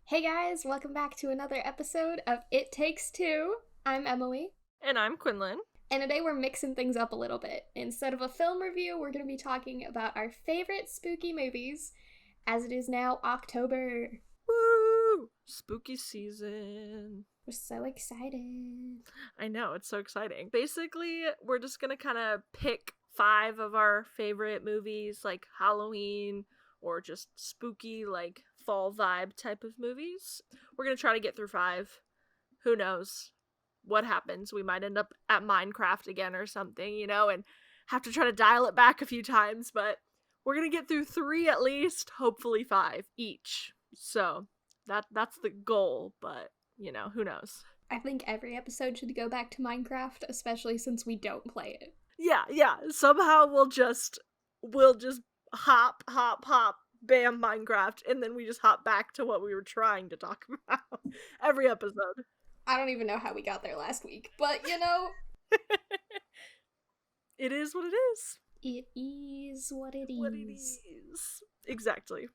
Hey guys, welcome back to another episode of It Takes Two. I'm Emily, And I'm Quinlan. and today we're mixing things up a little bit. Instead of a film review, we're going to be talking about our favorite spooky movies, as it is now October. Woo! Spooky season. We're so excited. I know, it's so exciting. Basically, we're just gonna kind of pick 5 of our favorite movies, like Halloween, or just spooky, like fall vibe type of movies. We're gonna try to get through 5. Who knows what happens? We might end up at Minecraft again or something, and have to try to dial it back a few times, but we're gonna get through 3 at least, hopefully 5 each. So that's the goal, but who knows? I think every episode should go back to Minecraft, especially since we don't play it. Yeah. Somehow we'll just hop, bam, Minecraft, and then we just hop back to what we were trying to talk about every episode. I don't even know how we got there last week, but It is what it is. it is what it is. What it is. Exactly.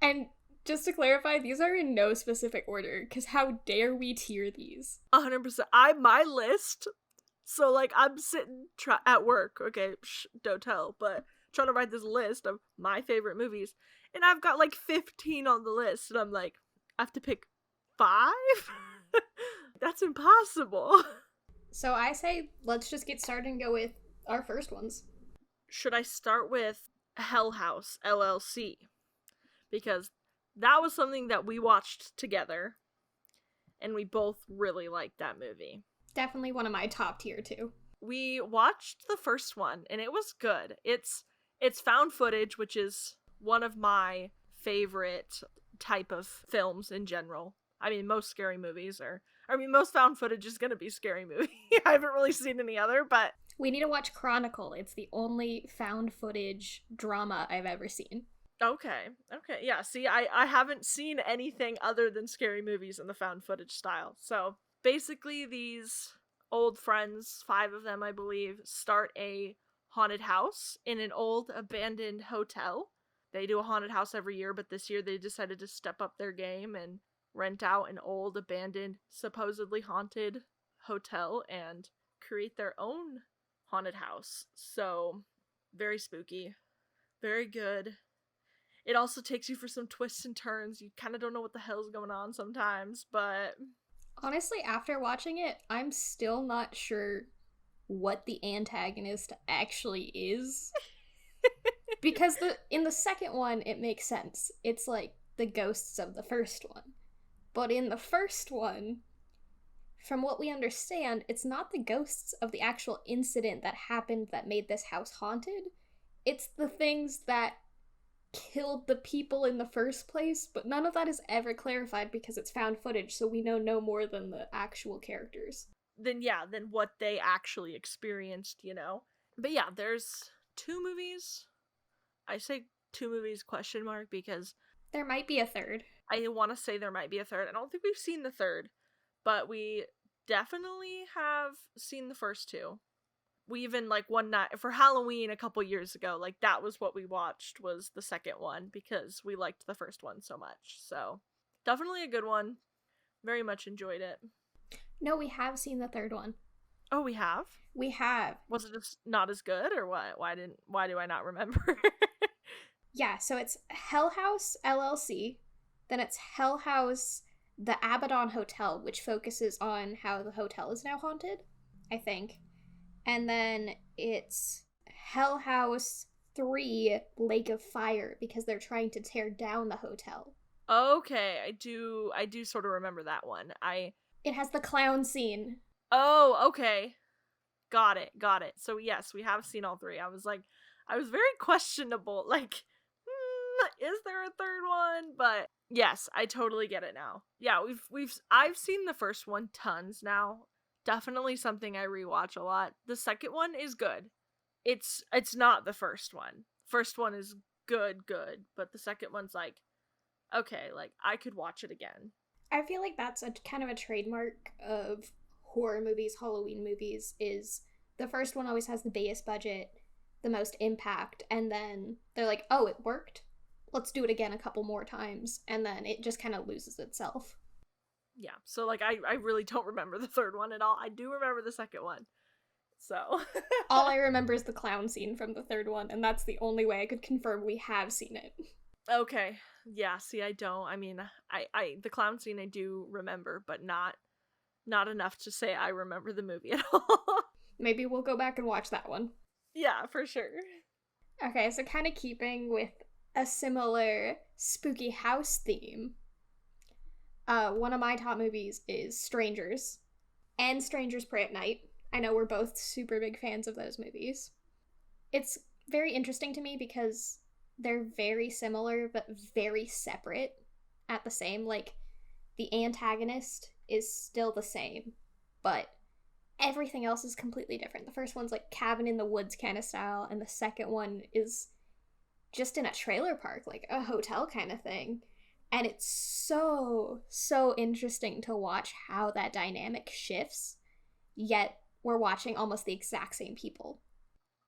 And just to clarify, these are in no specific order, because how dare we tier these? 100%. My list, so like I'm sitting at work, okay, don't tell, but trying to write this list of my favorite movies, and I've got like 15 on the list, and I'm like, I have to pick 5? That's impossible. So I say let's just get started and go with our first ones. Should I start with Hell House, LLC? Because that was something that we watched together, and we both really liked that movie. Definitely one of my top tier too. We watched the first one, and it was good. It's found footage, which is one of my favorite type of films in general. I mean, most scary movies most found footage is gonna be scary movie. I haven't really seen any other, but We need to watch Chronicle. It's the only found footage drama I've ever seen. Okay, yeah, see, I haven't seen anything other than scary movies in the found footage style. So, basically, these old friends, 5 of them, I believe, start a haunted house in an old abandoned hotel. They do a haunted house every year, but this year they decided to step up their game and rent out an old abandoned, supposedly haunted hotel and create their own haunted house. So, very spooky, very good. It also takes you for some twists and turns. You kind of don't know what the hell's going on sometimes, but Honestly, after watching it, I'm still not sure what the antagonist actually is. Because in the second one, it makes sense. It's like the ghosts of the first one. But in the first one, from what we understand, it's not the ghosts of the actual incident that happened that made this house haunted. It's the things that killed the people in the first place, but none of that is ever clarified because it's found footage, so we know no more than the actual characters. Then what they actually experienced, But yeah, there's 2 movies. I say 2 movies question mark because There might be a third. I want to say there might be a third. I don't think we've seen the third, but we definitely have seen the first 2. We even, like, one night for Halloween a couple years ago, like, that was what we watched, was the second one, because we liked the first one so much. So, definitely a good one. Very much enjoyed it. No, we have seen the third one. Oh, we have? We have. Was it just not as good, or what? Why do I not remember? Yeah, so it's Hell House LLC, then it's Hell House the Abaddon Hotel, which focuses on how the hotel is now haunted, I think. And then it's Hell House 3 Lake of Fire, because they're trying to tear down the hotel. Okay, I do sort of remember that one. It has the clown scene. Oh, okay. Got it. So yes, we have seen all 3. I was very questionable, like, is there a third one? But yes, I totally get it now. Yeah, I've seen the first one tons now. Definitely something I rewatch a lot. The second one is good. It's not the first one. First one is good, but the second one's like, okay, like, I could watch it again. I feel like that's a kind of a trademark of horror movies, Halloween movies, is the first one always has the biggest budget, the most impact, and then they're like, oh, it worked? let's do it again a couple more times, and then it just kind of loses itself. Yeah, so like I really don't remember the third one at all. I do remember the second one. So all I remember is the clown scene from the third one, and that's the only way I could confirm we have seen it. Okay. Yeah, see, I don't. I mean, I the clown scene I do remember, but not enough to say I remember the movie at all. Maybe we'll go back and watch that one. Yeah, for sure. Okay, so kind of keeping with a similar spooky house theme, one of my top movies is Strangers and Strangers Pray at Night. I know we're both super big fans of those movies. It's very interesting to me because they're very similar but very separate at the same. Like, the antagonist is still the same, but everything else is completely different. The first one's like cabin in the woods kind of style, and the second one is just in a trailer park, like a hotel kind of thing. And it's so interesting to watch how that dynamic shifts, yet we're watching almost the exact same people.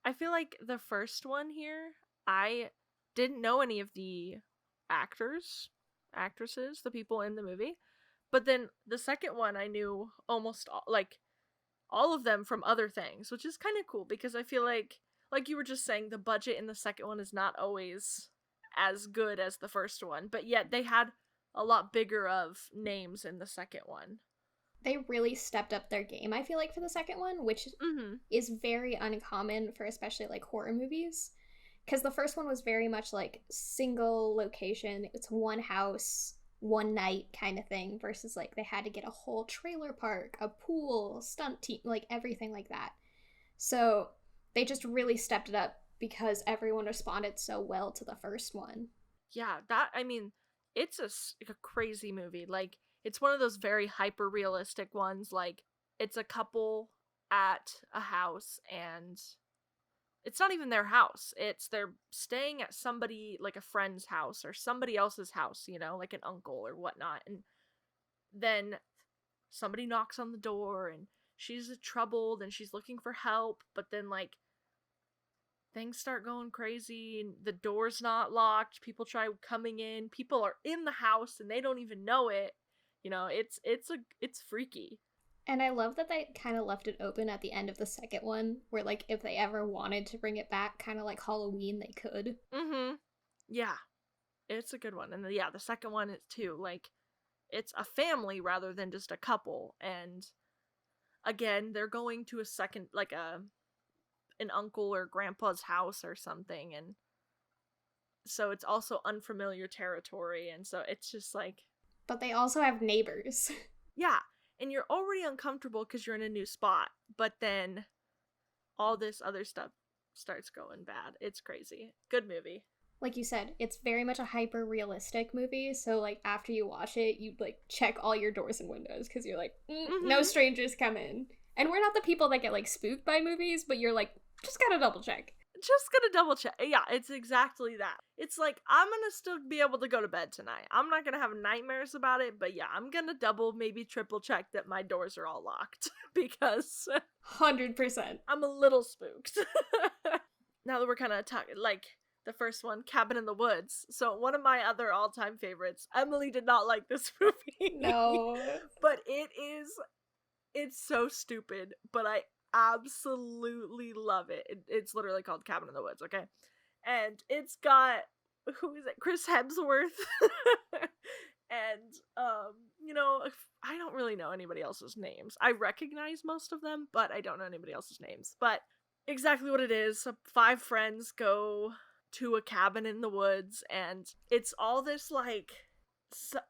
I feel like the first one here, I didn't know any of the actresses, the people in the movie. But then the second one, I knew almost all of them from other things, which is kind of cool because I feel like you were just saying, the budget in the second one is not always as good as the first one, but yet they had a lot bigger of names in the second one. They really stepped up their game, I feel like, for the second one, which is very uncommon for especially like horror movies. Because the first one was very much like single location, it's one house, one night kind of thing, versus like they had to get a whole trailer park, a pool, stunt team, like everything like that. So they just really stepped it up because everyone responded so well to the first one. Yeah, I mean, it's a crazy movie. Like, it's one of those very hyper realistic ones. Like, it's a couple at a house, and it's not even their house. They're staying at somebody, like a friend's house or somebody else's house, like an uncle or whatnot. And then somebody knocks on the door, and she's troubled and she's looking for help, but then like things start going crazy and the door's not locked. People try coming in. People are in the house and they don't even know it. It's freaky. And I love that they kind of left it open at the end of the second one, where like if they ever wanted to bring it back, kind of like Halloween, they could. Yeah, it's a good one. And the second one is too. Like, it's a family rather than just a couple. And again, they're going to a second, like an uncle or grandpa's house or something, and so it's also unfamiliar territory, and so it's just like, but they also have neighbors. Yeah, and you're already uncomfortable because you're in a new spot, but then all this other stuff starts going bad. It's crazy. Good movie. Like you said, it's very much a hyper realistic movie, so like after you watch it, you like check all your doors and windows because you're like, no strangers come in. And we're not the people that get like spooked by movies, but you're like, just gotta double check. Yeah, it's exactly that. It's like, I'm gonna still be able to go to bed tonight. I'm not gonna have nightmares about it, but yeah, I'm gonna double, maybe triple check that my doors are all locked because 100%. I'm a little spooked. Now that we're kind of talking, like the first one, Cabin in the Woods. So one of my other all-time favorites. Emily did not like this movie. No. But it's so stupid, but I absolutely love it. It's literally called Cabin in the Woods, okay? And it's got, who is it? Chris Hemsworth. And, I don't really know anybody else's names. I recognize most of them, but I don't know anybody else's names. But exactly what it is. 5 friends go to a cabin in the woods, and it's all this, like,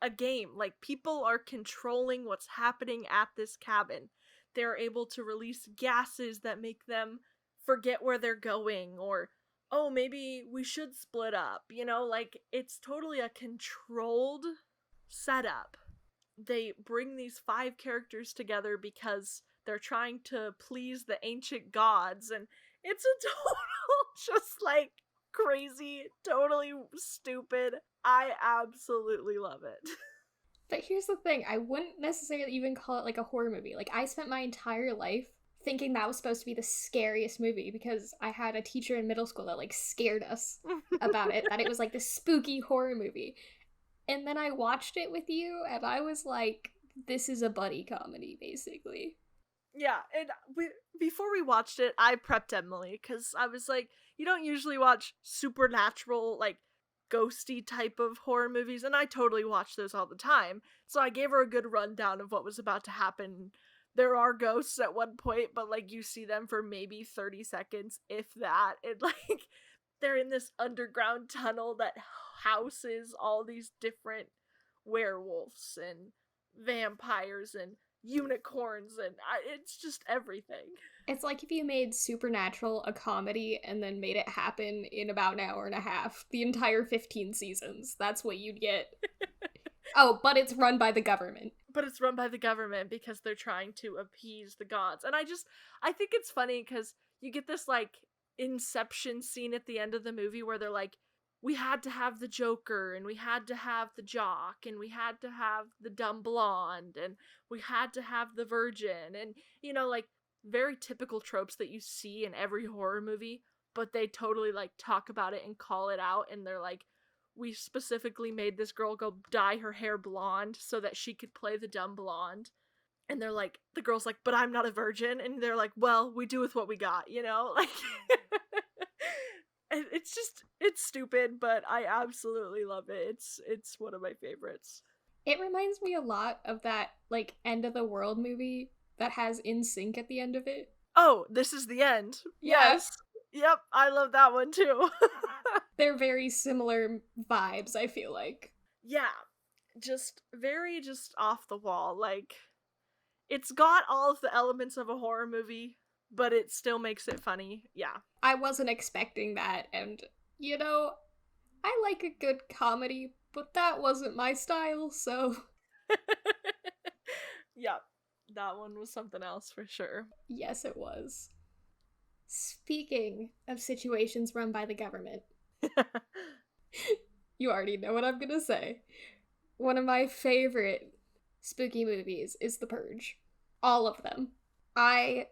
a game. Like, people are controlling what's happening at this cabin. They're able to release gases that make them forget where they're going, or, oh, maybe we should split up, like, it's totally a controlled setup. They bring these 5 characters together because they're trying to please the ancient gods, and it's a total, just, like, crazy, totally stupid. I absolutely love it. But here's the thing, I wouldn't necessarily even call it like a horror movie. Like, I spent my entire life thinking that was supposed to be the scariest movie because I had a teacher in middle school that like scared us about it, that it was like this spooky horror movie. And then I watched it with you and I was like, this is a buddy comedy, basically. Yeah, and before we watched it, I prepped Emily because I was like, you don't usually watch supernatural, like, ghosty type of horror movies, and I totally watch those all the time. So I gave her a good rundown of what was about to happen. There are ghosts at one point, but, like, you see them for maybe 30 seconds, if that. And, like, they're in this underground tunnel that houses all these different werewolves and vampires and unicorns, and it's just everything. It's like if you made Supernatural a comedy and then made it happen in about an hour and a half, the entire 15 seasons. That's what you'd get. Oh, but it's run by the government. But it's run by the government because they're trying to appease the gods. And I think it's funny because you get this, like, Inception scene at the end of the movie where they're like, we had to have the Joker, and we had to have the jock, and we had to have the dumb blonde, and we had to have the virgin, and, you know, like, very typical tropes that you see in every horror movie, but they totally, like, talk about it and call it out, and they're like, we specifically made this girl go dye her hair blonde so that she could play the dumb blonde. And they're like, the girl's like, but I'm not a virgin, and they're like, well, we do with what we got, you know? Like, it's stupid, but I absolutely love it. It's one of my favorites. It reminds me a lot of that, like, end of the world movie that has In Sync at the end of it. Oh, This Is the End. Yes. Yep, I love that one too. They're very similar vibes, I feel like. Yeah, just very just off the wall. Like, it's got all of the elements of a horror movie, but it still makes it funny. Yeah. I wasn't expecting that, and, you know, I like a good comedy, but that wasn't my style, so... Yep, that one was something else for sure. Yes, it was. Speaking of situations run by the government, you already know what I'm gonna say. One of my favorite spooky movies is The Purge. All of them. I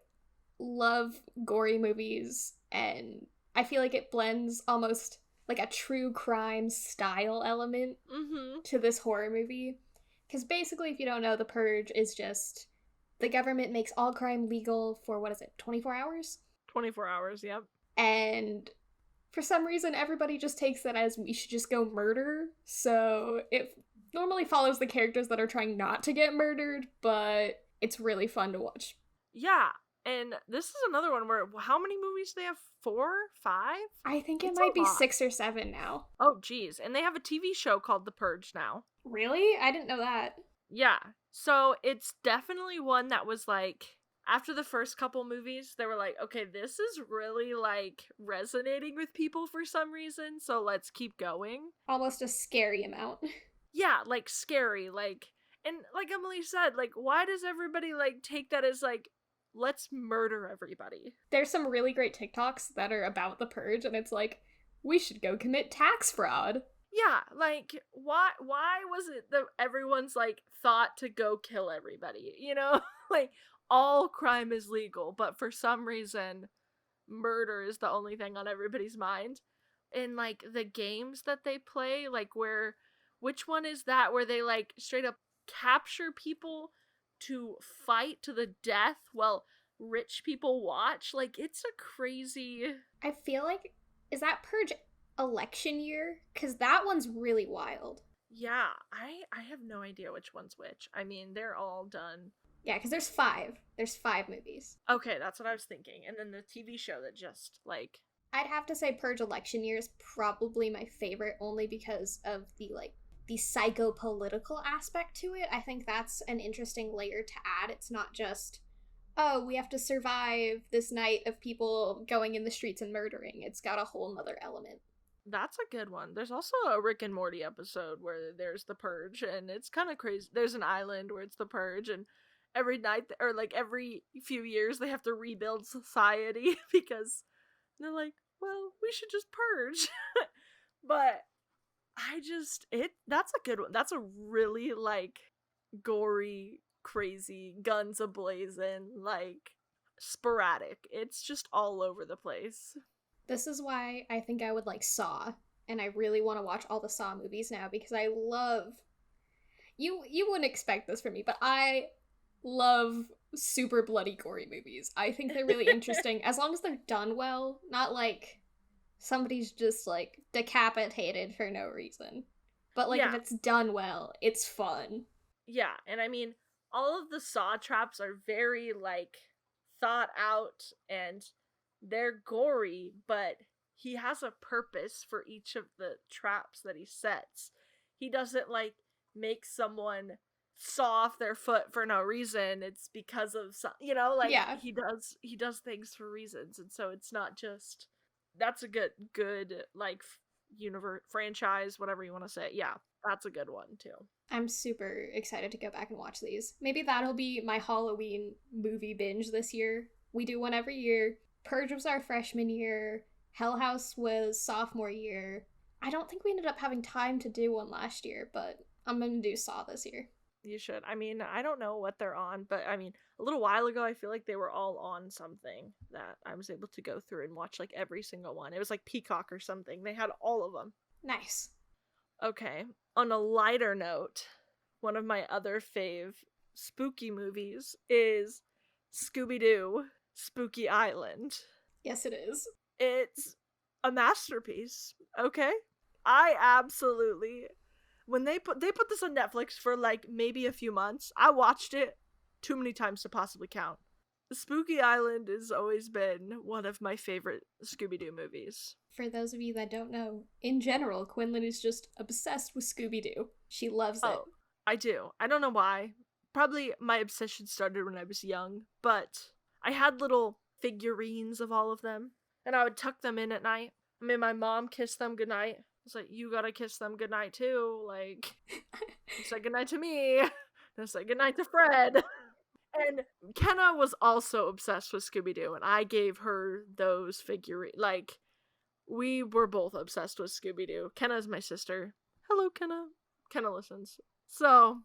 love gory movies, and I feel like it blends almost like a true crime style element to this horror movie. Because basically, if you don't know, The Purge is just the government makes all crime legal for, 24 hours? 24 hours, yep. And for some reason, everybody just takes that as we should just go murder. So it normally follows the characters that are trying not to get murdered, but it's really fun to watch. Yeah, and this is another one where, how many movies do they have? 4? 5? I think it might be 6 or 7 now. Oh, geez. And they have a TV show called The Purge now. Really? I didn't know that. Yeah. So it's definitely one that was like, after the first couple movies, they were like, okay, this is really, like, resonating with people for some reason, so let's keep going. Almost a scary amount. Yeah, like, scary, like, and like Emily said, like, why does everybody, like, take that as, like, let's murder everybody? There's some really great TikToks that are about The Purge, and it's like, we should go commit tax fraud. Yeah, like, why was it that everyone's, like, thought to go kill everybody, you know? Like, all crime is legal, but for some reason, murder is the only thing on everybody's mind. And, like, the games that they play, like, which one is that where they, like, straight up capture people to fight to the death while rich people watch? Like, it's a crazy... I feel like, is that Purge election year? Because that one's really wild. Yeah, I have no idea which one's which. I mean, they're all done. Yeah, because there's 5. There's 5 movies. Okay, that's what I was thinking. And then the TV show that just, like... I'd have to say Purge election year is probably my favorite, only because of the, like, the psycho-political aspect to it. I think that's an interesting layer to add. It's not just, oh, we have to survive this night of people going in the streets and murdering. It's got a whole nother element. That's a good one. There's also a Rick and Morty episode where there's the Purge, and it's kind of crazy. There's an island where it's the Purge, and every night, or like every few years, they have to rebuild society because they're like, well, we should just purge. But that's a good one. That's a really, like, gory, crazy, guns a-blazing, like, sporadic. It's just all over the place. This is why I think I would like Saw, and I really want to watch all the Saw movies now because I love you wouldn't expect this from me, but I love super bloody gory movies. I think they're really interesting as long as they're done well, not like somebody's just like decapitated for no reason. But like if it's done well, it's fun. Yeah, and I mean all of the Saw traps are very like thought out and they're gory, but he has a purpose for each of the traps that he sets. He doesn't like make someone saw off their foot for no reason. It's because of some, like he does things for reasons, and so it's not just that's a good like universe franchise, whatever you want to say. Yeah, that's a good one too. I'm super excited to go back and watch these. Maybe that'll be my Halloween movie binge this year. We do one every year. Purge was our freshman year. Hell House was sophomore year. I don't think we ended up having time to do one last year, but I'm gonna do Saw this year. You should. I mean, I don't know what they're on, but I mean, a little while ago, I feel like they were all on something that I was able to go through and watch like every single one. It was like Peacock or something. They had all of them. Nice. Okay. On a lighter note, one of my other fave spooky movies is Scooby-Doo, Spooky Island. Yes, it is. It's a masterpiece, okay? I absolutely... When they put this on Netflix for like maybe a few months, I watched it too many times to possibly count. Spooky Island has always been one of my favorite Scooby-Doo movies. For those of you that don't know, in general, Quinlan is just obsessed with Scooby-Doo. She loves it. Oh, I do. I don't know why. Probably my obsession started when I was young, but I had little figurines of all of them, and I would tuck them in at night. I made my mom kiss them goodnight. It's like, you gotta kiss them goodnight too. Like, say goodnight to me. Then say goodnight to Fred. And Kenna was also obsessed with Scooby-Doo, and I gave her those figurines. Like, we were both obsessed with Scooby-Doo. Kenna's my sister. Hello, Kenna. Kenna listens. So,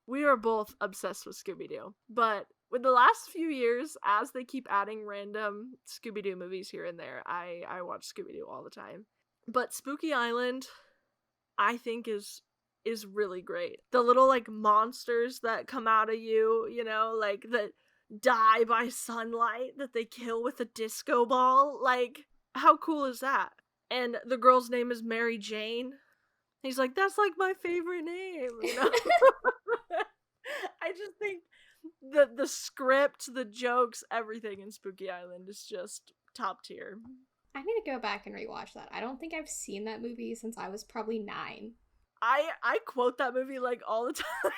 we are both obsessed with Scooby-Doo. But with the last few years, as they keep adding random Scooby-Doo movies here and there, I watch Scooby-Doo all the time. But Spooky Island, I think, is really great. The little, like, monsters that come out of you, like, that die by sunlight, that they kill with a disco ball. Like, how cool is that? And the girl's name is Mary Jane. He's like, that's, like, my favorite name, I just think the script, the jokes, everything in Spooky Island is just top tier. I need to go back and rewatch that. I don't think I've seen that movie since I was probably 9. I quote that movie like all the time.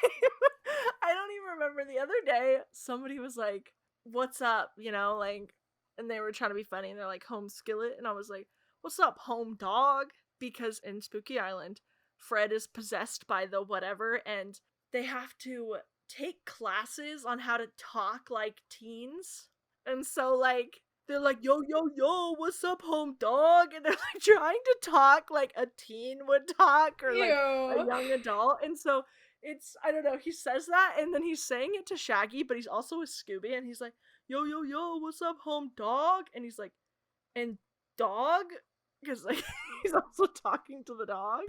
I don't even remember the other day somebody was like, what's up, like, and they were trying to be funny and they're like, home skillet, and I was like, what's up, home dog? Because in Spooky Island, Fred is possessed by the whatever, and they have to take classes on how to talk like teens. And so, like, they're like, yo, what's up, home dog? And they're like trying to talk like a teen would talk, or like a young adult. And so it's, I don't know, he says that and then he's saying it to Shaggy, but he's also with Scooby, and he's like, yo, what's up, home dog? And he's like, and dog? Because like he's also talking to the dog.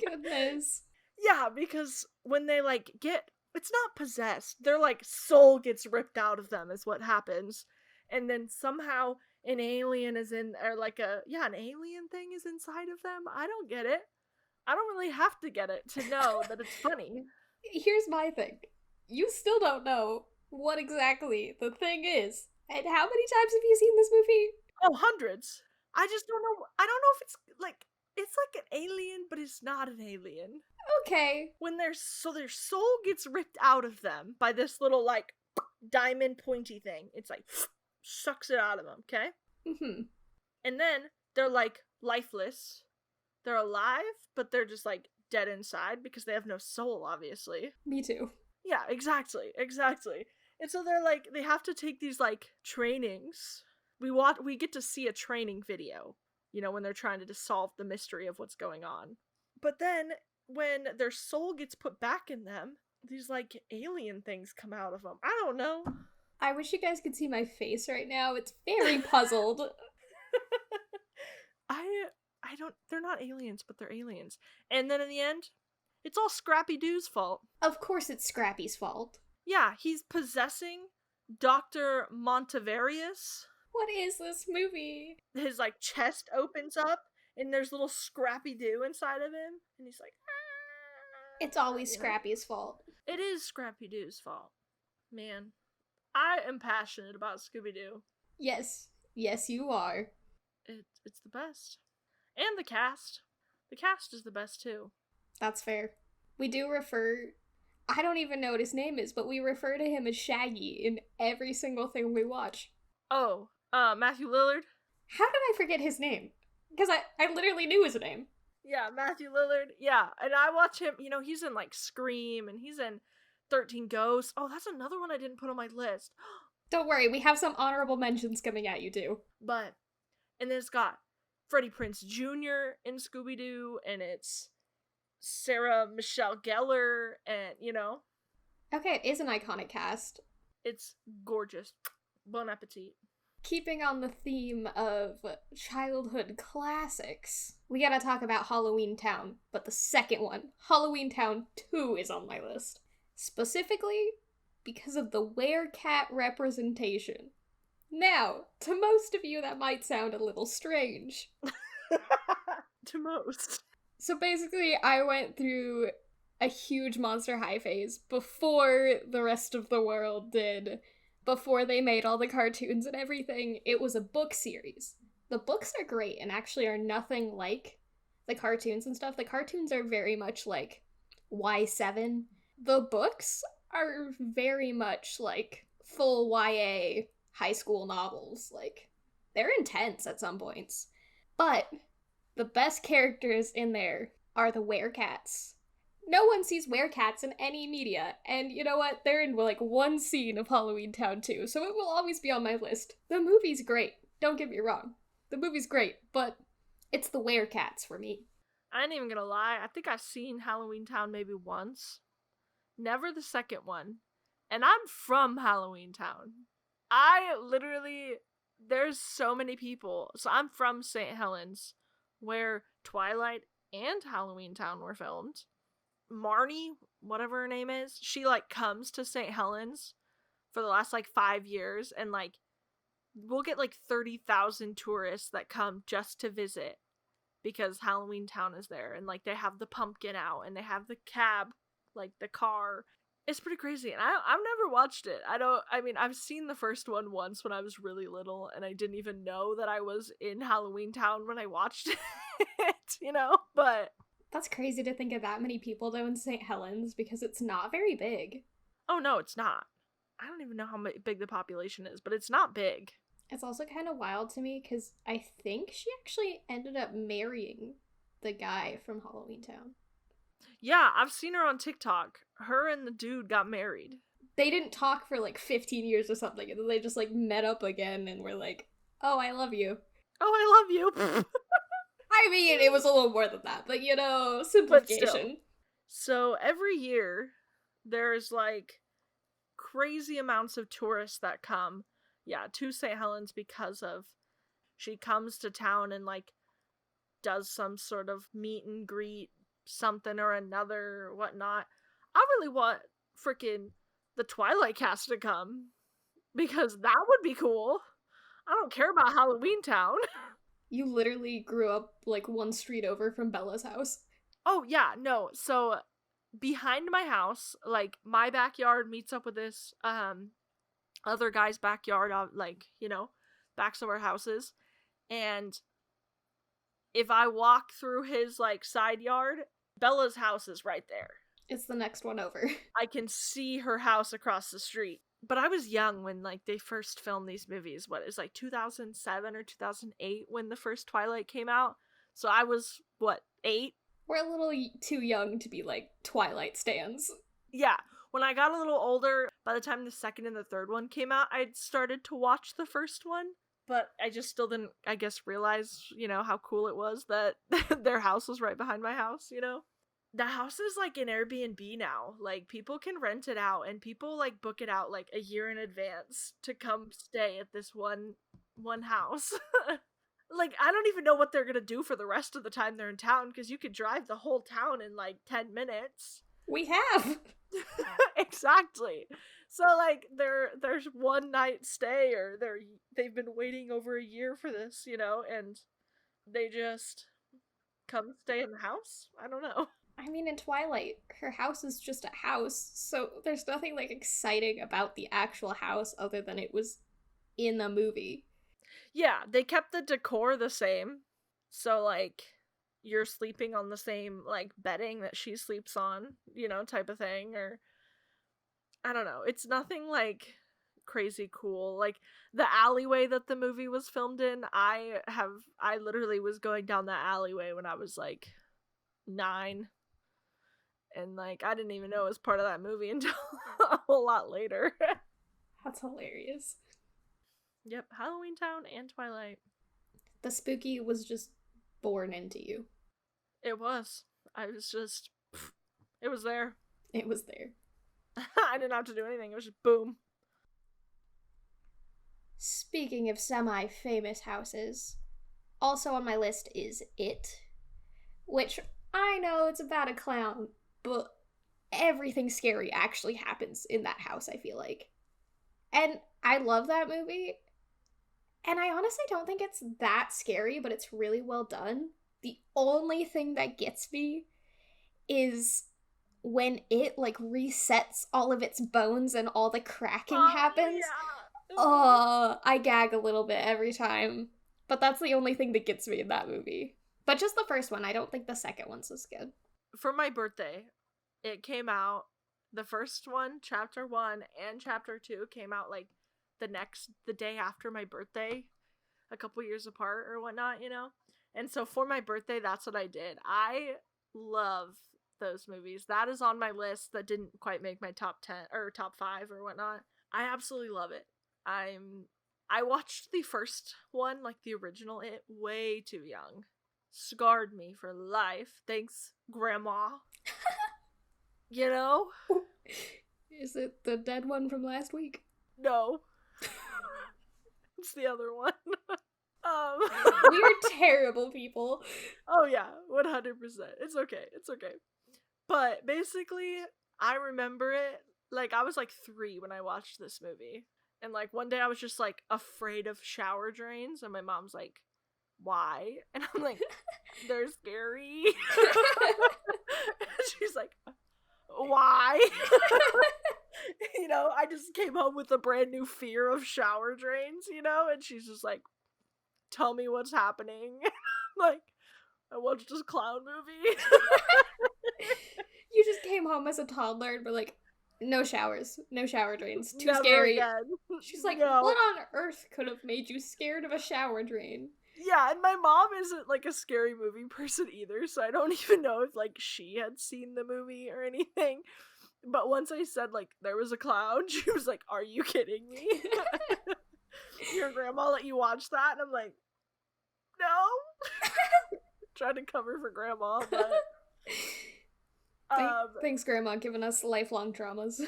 Goodness. Yeah, because when they like it's not possessed. Their like soul gets ripped out of them is what happens. And then somehow an alien is in, or like an alien thing is inside of them. I don't get it. I don't really have to get it to know that it's funny. Here's my thing. You still don't know what exactly the thing is. And how many times have you seen this movie? Oh, hundreds. I just don't know. I don't know if it's like an alien, but it's not an alien. Okay. When their soul gets ripped out of them by this little like diamond pointy thing. It's like sucks it out of them, okay? Mm-hmm. And then they're like lifeless. They're alive, but they're just like dead inside because they have no soul, obviously. Me too. Yeah, exactly. And so they're like, they have to take these like trainings. We get to see a training video, when they're trying to solve the mystery of what's going on. But then when their soul gets put back in them, these like alien things come out of them. I don't know. I wish you guys could see my face right now. It's very puzzled. I don't, they're not aliens, but they're aliens. And then in the end, it's all Scrappy-Doo's fault. Of course it's Scrappy's fault. Yeah, he's possessing Dr. Montevarius. What is this movie? His, like, chest opens up, and there's little Scrappy-Doo inside of him, and he's like, It's always Scrappy's fault. It is Scrappy-Doo's fault. Man, I am passionate about Scooby-Doo. Yes. Yes, you are. It's the best. And the cast. The cast is the best, too. That's fair. We do refer... I don't even know what his name is, but we refer to him as Shaggy in every single thing we watch. Oh, Matthew Lillard? How did I forget his name? Because I literally knew his name. Yeah, Matthew Lillard. Yeah, and I watch him, you know, he's in, like, Scream, and he's in 13 Ghosts. Oh, that's another one I didn't put on my list. Don't worry, we have some honorable mentions coming at you, too. But, and then it's got Freddie Prinze Jr. in Scooby-Doo, and it's Sarah Michelle Gellar, and, you know. Okay, it is an iconic cast. It's gorgeous. Bon appetit. Keeping on the theme of childhood classics, we gotta talk about Halloweentown, but the second one, Halloweentown 2, is on my list. Specifically, because of the werecat representation. Now, to most of you that might sound a little strange. To most. So basically, I went through a huge Monster High phase before the rest of the world did. Before they made all the cartoons and everything. It was a book series. The books are great and actually are nothing like the cartoons and stuff. The cartoons are very much like Y7. The books are very much like full YA high school novels. Like, they're intense at some points. But the best characters in there are the werecats. No one sees werecats in any media, and you know what? They're in, like, one scene of Halloweentown 2, so it will always be on my list. The movie's great, don't get me wrong. The movie's great, but it's the werecats for me. I ain't even gonna lie, I think I've seen Halloweentown maybe once. Never the second one. And I'm from Halloweentown. I literally, there's so many people. So I'm from St. Helens, where Twilight and Halloweentown were filmed. Marnie, whatever her name is, she, like, comes to St. Helens for the last, like, 5 years, and, like, we'll get, like, 30,000 tourists that come just to visit because Halloweentown is there, and, like, they have the pumpkin out, and they have the cab, like, the car. It's pretty crazy, and I've never watched it. I've seen the first one once when I was really little, and I didn't even know that I was in Halloweentown when I watched it, you know, but... That's crazy to think of that many people, though, in St. Helens, because it's not very big. Oh, no, it's not. I don't even know how big the population is, but it's not big. It's also kind of wild to me, because I think she actually ended up marrying the guy from Halloweentown. Yeah, I've seen her on TikTok. Her and the dude got married. They didn't talk for, like, 15 years or something, and then they just, like, met up again and were like, oh, I love you. Oh, I love you. I mean, it was a little more than that, but, you know, simplification. So every year, there's, like, crazy amounts of tourists that come, to St. Helens because of she comes to town and, like, does some sort of meet and greet, something or another, whatnot. I really want freaking the Twilight cast to come, because that would be cool. I don't care about Halloweentown. You literally grew up, like, one street over from Bella's house. Oh, yeah, no. So, behind my house, like, my backyard meets up with this, other guy's backyard, like, you know, backs of our houses. And if I walk through his, like, side yard, Bella's house is right there. It's the next one over. I can see her house across the street. But I was young when, like, they first filmed these movies. What, it was, like, 2007 or 2008 when the first Twilight came out? So I was, 8? We're a little too young to be, like, Twilight stans. Yeah. When I got a little older, by the time the second and the third one came out, I'd started to watch the first one. But I just still didn't, I guess, realize, you know, how cool it was that their house was right behind my house, you know? the house is like an Airbnb now. Like, people can rent it out, and people like book it out like a year in advance to come stay at this one house. Like, I don't even know what they're gonna do for the rest of the time they're in town, because you could drive the whole town in like 10 minutes. We have. Exactly. So like there's one night stay, or they've been waiting over a year for this, and they just come stay in the house. I don't know. I mean, in Twilight, her house is just a house, so there's nothing like exciting about the actual house other than it was in a movie. Yeah, they kept the decor the same. So like you're sleeping on the same like bedding that she sleeps on, type of thing, or I don't know. It's nothing like crazy cool. Like the alleyway that the movie was filmed in, I literally was going down that alleyway when I was like 9. And like I didn't even know it was part of that movie until a whole lot later. That's hilarious. Yep, Halloweentown and Twilight. The spooky was just born into you. It was. It was there. It was there. I didn't have to do anything. It was just boom. Speaking of semi-famous houses, also on my list is It, which I know it's about a clown, but everything scary actually happens in that house, I feel like. And I love that movie. And I honestly don't think it's that scary, but it's really well done. The only thing that gets me is when it, like, resets all of its bones and all the cracking happens. Yeah. I gag a little bit every time. But that's the only thing that gets me in that movie. But just the first one. I don't think the second one's as good. For my birthday, it came out, the first one, chapter 1 and chapter 2 came out, like, the day after my birthday, a couple years apart or whatnot, And so for my birthday, that's what I did. I love those movies. That is on my list that didn't quite make my top 10 or top 5 or whatnot. I absolutely love it. I watched the first one, like the original It, way too young. Scarred me for life. Thanks, Grandma. Is it the dead one from last week? No. It's the other one. We're terrible people. Oh yeah, 100%. It's okay. But basically, I remember it, like, I was like 3 when I watched this movie. And like one day I was just like afraid of shower drains, and my mom's like, why? And I'm like, they're scary. She's like, why? I just came home with a brand new fear of shower drains, and she's just like, tell me what's happening. Like, I watched this clown movie. You just came home as a toddler and were like, no showers, no shower drains, too Never scary. Again. She's like, no. What on earth could have made you scared of a shower drain? Yeah, and my mom isn't like a scary movie person either, so I don't even know if like she had seen the movie or anything. But once I said like there was a clown, she was like, are you kidding me? Your grandma let you watch that? And I'm like, no. Trying to cover for grandma, but thanks, Grandma, giving us lifelong traumas.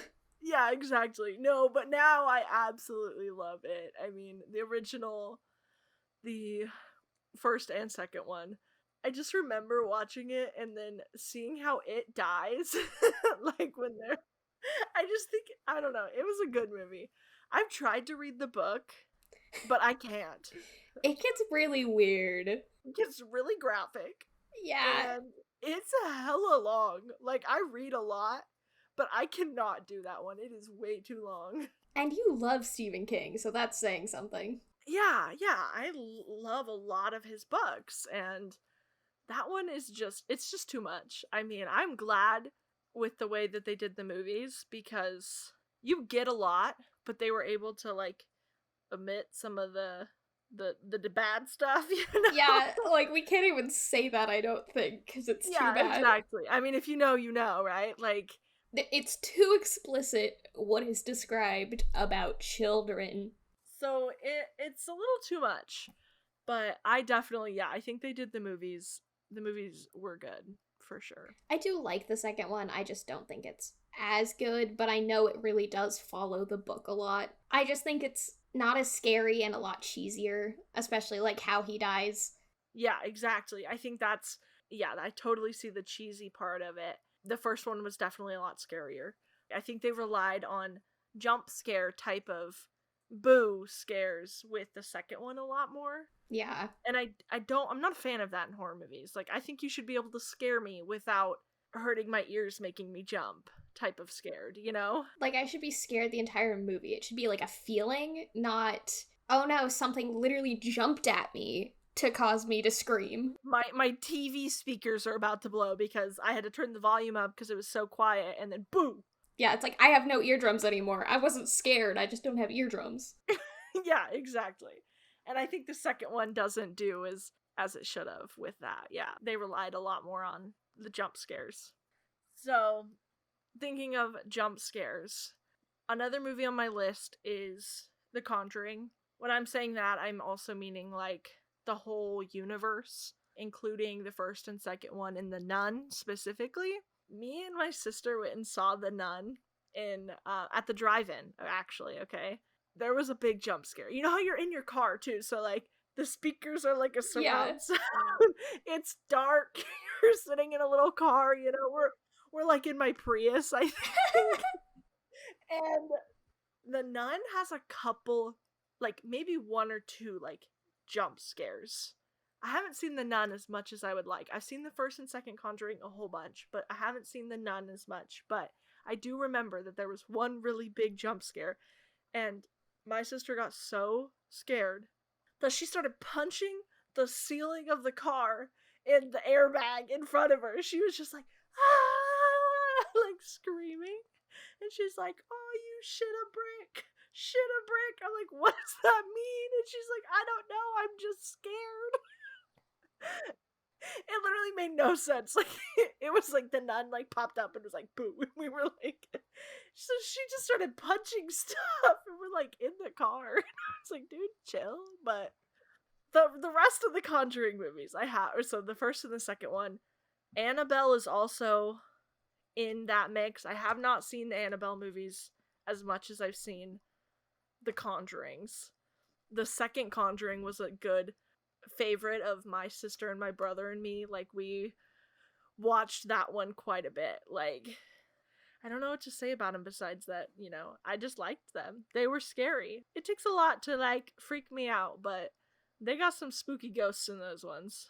Yeah, exactly. No, but now I absolutely love it. I mean, the original, the first and second one, I just remember watching it and then seeing how it dies. Like when they're, I just think, I don't know, it was a good movie. I've tried to read the book, but I can't. It gets really weird. It gets really graphic. Yeah. And it's a hella long. Like, I read a lot, but I cannot do that one. It is way too long. And you love Stephen King, so that's saying something. Yeah, I love a lot of his books, and that one is it's just too much. I mean, I'm glad with the way that they did the movies, because you get a lot, but they were able to, like, omit some of the bad stuff, Yeah, like, we can't even say that, I don't think, because it's too bad. Yeah, exactly. I mean, if you know, right? Like, it's too explicit what is described about children. So it's a little too much. But I definitely, I think they did the movies. The movies were good, for sure. I do like the second one. I just don't think it's as good, but I know it really does follow the book a lot. I just think it's not as scary and a lot cheesier, especially like how he dies. Yeah, exactly. I think that's, yeah, I totally see the cheesy part of it. The first one was definitely a lot scarier. I think they relied on jump scare type of boo scares with the second one a lot more. Yeah. And I'm not a fan of that in horror movies. Like, I think you should be able to scare me without hurting my ears, making me jump type of scared, you know? Like, I should be scared the entire movie. It should be like a feeling, not, oh no, something literally jumped at me to cause me to scream. My TV speakers are about to blow because I had to turn the volume up because it was so quiet, and then boom! Yeah, it's like, I have no eardrums anymore. I wasn't scared, I just don't have eardrums. Yeah, exactly. And I think the second one doesn't do as it should have with that. Yeah, they relied a lot more on the jump scares. So, thinking of jump scares, another movie on my list is The Conjuring. When I'm saying that, I'm also meaning like the whole universe, including the first and second one and The Nun specifically. Me and my sister went and saw The Nun in at the drive-in, actually, okay? There was a big jump scare. You know how you're in your car too, so like the speakers are like a surround sound. It's dark. You're sitting in a little car, you know, we're like in my Prius, I think. And The Nun has a couple, like maybe one or two like jump scares. I haven't seen The Nun as much as I would like. I've seen the first and second Conjuring a whole bunch, but I haven't seen The Nun as much. But I do remember that there was one really big jump scare, and my sister got so scared that she started punching the ceiling of the car in the airbag in front of her. She was just like, ah, like screaming. And she's like, oh, you shit a brick. Shit a brick. I'm like, what does that mean? And she's like, I don't know. I'm just scared. It literally made no sense. Like, it was like The Nun like popped up and was like, boo. And we were like, so she just started punching stuff and we're like in the car. And I was like, dude, chill. But the rest of the Conjuring movies I have, or so the first and the second one, Annabelle is also in that mix. I have not seen the Annabelle movies as much as I've seen the Conjurings. The second Conjuring was a good favorite of my sister and my brother and me. Like, we watched that one quite a bit. Like, I don't know what to say about them besides that, you know, I just liked them. They were scary. It takes a lot to like freak me out, but they got some spooky ghosts in those ones.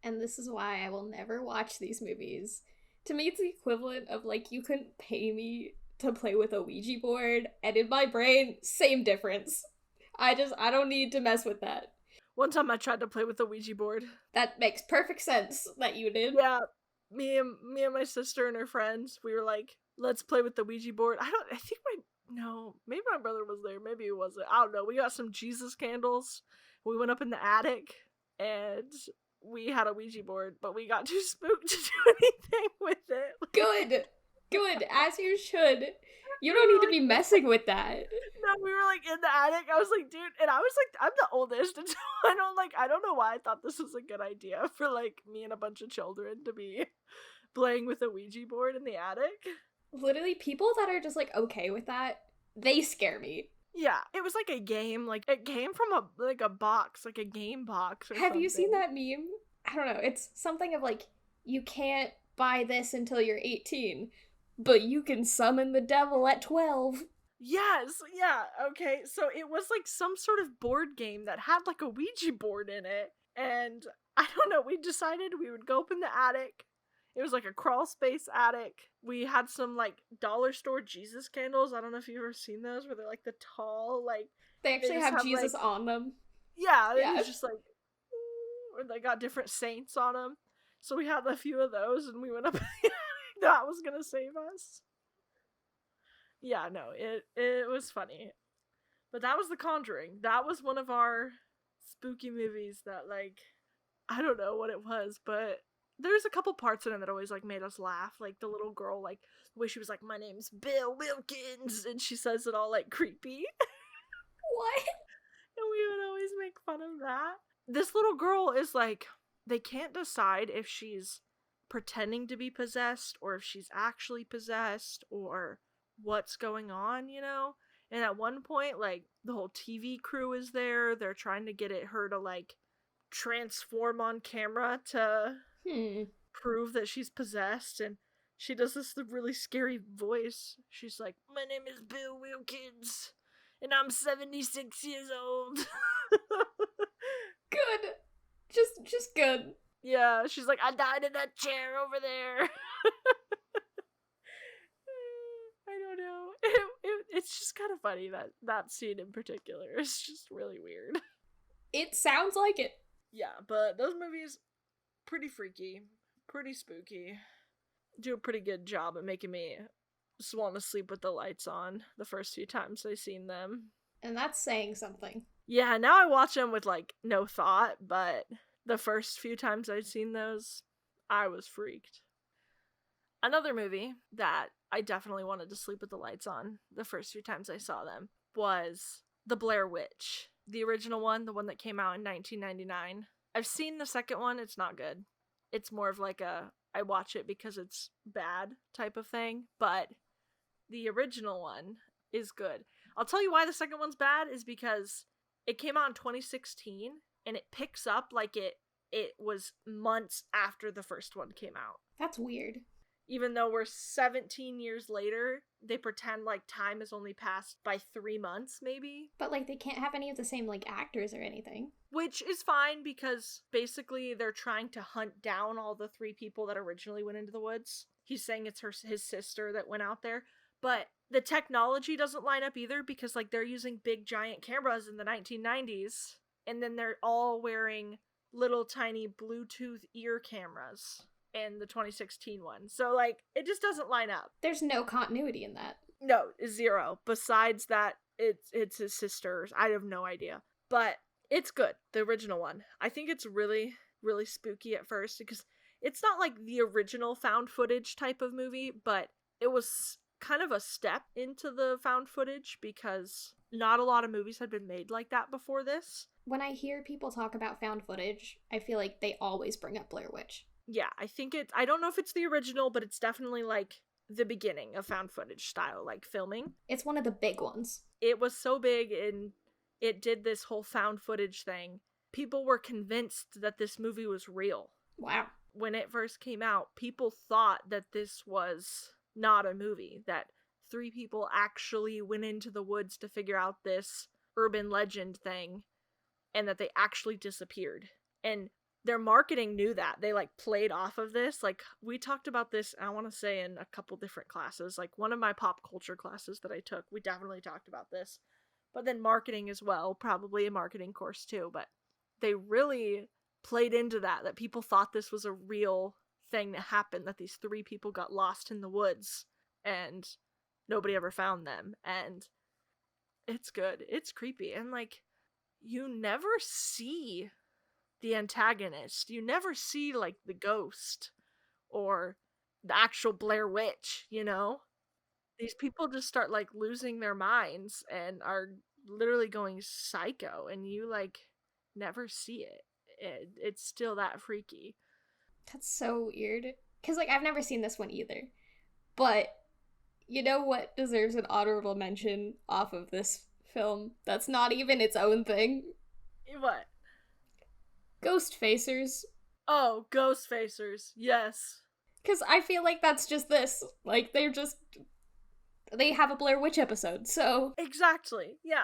And this is why I will never watch these movies. To me, it's the equivalent of like, you couldn't pay me to play with a Ouija board, and in my brain, same difference. I don't need to mess with that. One time I tried to play with the Ouija board. That makes perfect sense that you did. Yeah, me and my sister and her friends, we were like, let's play with the Ouija board. Maybe my brother was there, maybe he wasn't. I don't know. We got some Jesus candles. We went up in the attic and we had a Ouija board, but we got too spooked to do anything with it. Good, as you should. You don't need to be messing with that. No, we were like in the attic. I was like, dude, and I was like, I'm the oldest, and so I don't know why I thought this was a good idea for like me and a bunch of children to be playing with a Ouija board in the attic. Literally, people that are just like okay with that, they scare me. Yeah, it was like a game. Like, it came from a box, like a game box. Or Have something. you seen that meme? I don't know. It's something of like, you can't buy this until you're 18, but you can summon the devil at 12. Yes, yeah, okay. So it was like some sort of board game that had like a Ouija board in it. And I don't know, we decided we would go up in the attic. It was like a crawl space attic. We had some like dollar store Jesus candles. I don't know if you've ever seen those where they're like the tall, like They actually have Jesus like, on them. Yeah, it was just like, or they got different saints on them. So we had a few of those and we went up. That was gonna save us. Yeah, no, it was funny. But that was The Conjuring. That was one of our spooky movies that, like, I don't know what it was, but there's a couple parts in it that always, like, made us laugh. Like, the little girl, like, the way she was like, my name's Bill Wilkins, and she says it all, like, creepy. What? And we would always make fun of that. This little girl is, like, they can't decide if she's pretending to be possessed or if she's actually possessed or what's going on, you know? And at one point, like, the whole TV crew is there. They're trying to get her to, like, transform on camera to prove that she's possessed. And she does this really scary voice. She's like, "My name is Bill Wilkins, and I'm 76 years old." Good. Just good. Yeah, she's like, "I died in that chair over there." I don't know. It's just kind of funny, that scene in particular. It's just really weird. It sounds like it. Yeah, but those movies, pretty freaky, pretty spooky. Do a pretty good job at making me just want to sleep with the lights on the first few times I've seen them. And that's saying something. Yeah, now I watch them with, like, no thought, but the first few times I'd seen those, I was freaked. Another movie that I definitely wanted to sleep with the lights on the first few times I saw them was The Blair Witch. The original one, the one that came out in 1999. I've seen the second one, it's not good. It's more of like I watch it because it's bad type of thing, but the original one is good. I'll tell you why the second one's bad is because it came out in 2016 and it picks up like it was months after the first one came out. That's weird. Even though we're 17 years later, they pretend like time has only passed by 3 months, maybe. But, like, they can't have any of the same, like, actors or anything. Which is fine, because basically they're trying to hunt down all the 3 people that originally went into the woods. He's saying it's his sister that went out there. But the technology doesn't line up either, because, like, they're using big giant cameras in the 1990s. And then they're all wearing little tiny Bluetooth ear cameras in the 2016 one. So, like, it just doesn't line up. There's no continuity in that. No, zero. Besides that, it's his sister's. I have no idea. But it's good, the original one. I think it's really, really spooky at first, because it's not like the original found footage type of movie, but it was kind of a step into the found footage, because not a lot of movies had been made like that before this. When I hear people talk about found footage, I feel like they always bring up Blair Witch. Yeah, I think I don't know if it's the original, but it's definitely, like, the beginning of found footage style, like, filming. It's one of the big ones. It was so big, and it did this whole found footage thing. People were convinced that this movie was real. Wow. When it first came out, people thought that this was not a movie, that 3 people actually went into the woods to figure out this urban legend thing, and that they actually disappeared. And their marketing knew that. They, like, played off of this. Like, we talked about this, I want to say, in a couple different classes. Like, one of my pop culture classes that I took, we definitely talked about this. But then marketing as well, probably a marketing course too. But they really played into that people thought this was a real thing that happened, that these 3 people got lost in the woods and nobody ever found them. And it's good. It's creepy. And, like, you never see the antagonist. You never see, like, the ghost or the actual Blair Witch, you know? These people just start, like, losing their minds and are literally going psycho, and you, like, never see it. It's still that freaky. That's so weird. Because, like, I've never seen this one either. But you know what deserves an honorable mention off of this film that's not even its own thing? What? Ghost Facers. Oh, Ghost Facers. Yes. Because I feel like that's just this. Like, they have a Blair Witch episode, so... Exactly, yeah.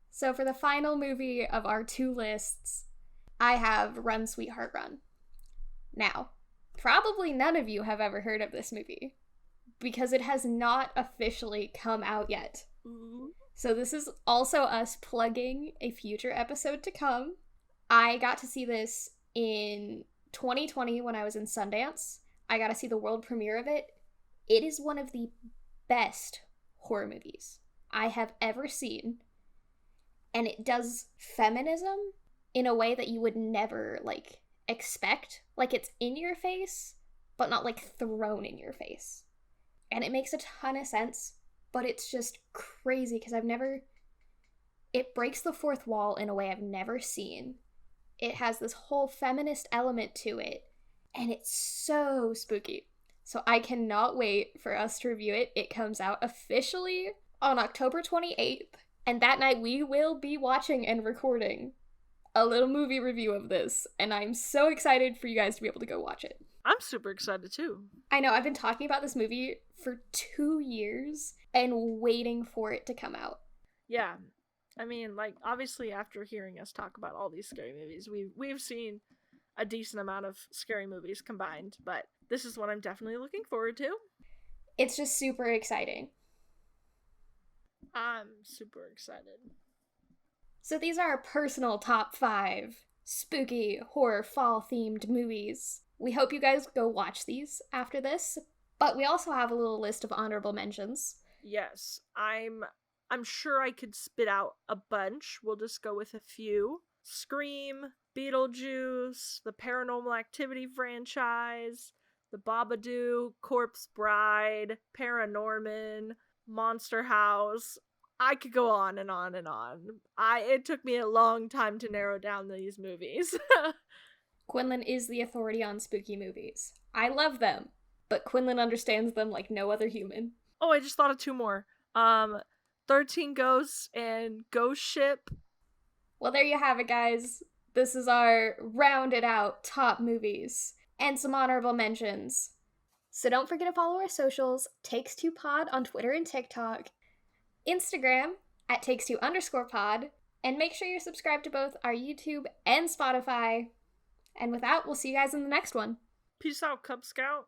So for the final movie of our 2 lists, I have Run, Sweetheart, Run. Now, probably none of you have ever heard of this movie, because it has not officially come out yet. Ooh. So this is also us plugging a future episode to come. I got to see this in 2020 when I was in Sundance. I got to see the world premiere of it. It is one of the best horror movies I have ever seen. And it does feminism in a way that you would never, like, expect. Like, it's in your face, but not, like, thrown in your face. And it makes a ton of sense, but it's just crazy because it breaks the 4th wall in a way I've never seen. It has this whole feminist element to it, and it's so spooky. So I cannot wait for us to review it. It comes out officially on October 28th, and that night we will be watching and recording a little movie review of this, and I'm so excited for you guys to be able to go watch it. I'm super excited too. I know, I've been talking about this movie for 2 years and waiting for it to come out. Yeah. I mean, like, obviously after hearing us talk about all these scary movies, we've seen a decent amount of scary movies combined, but this is what I'm definitely looking forward to. It's just super exciting. I'm super excited. So these are our personal top 5 spooky horror fall themed movies. We hope you guys go watch these after this, but we also have a little list of honorable mentions. Yes, I'm sure I could spit out a bunch. We'll just go with a few. Scream, Beetlejuice, the Paranormal Activity franchise, The Babadook, Corpse Bride, Paranorman, Monster House. I could go on and on and on. It took me a long time to narrow down these movies. Quinlan is the authority on spooky movies. I love them, but Quinlan understands them like no other human. Oh, I just thought of 2 more. 13 Ghosts and Ghost Ship. Well, there you have it, guys. This is our rounded out top movies and some honorable mentions. So don't forget to follow our socials, Takes2Pod on Twitter and TikTok, Instagram at Takes2_pod, and make sure you're subscribed to both our YouTube and Spotify. And with that, we'll see you guys in the next one. Peace out, Cub Scout.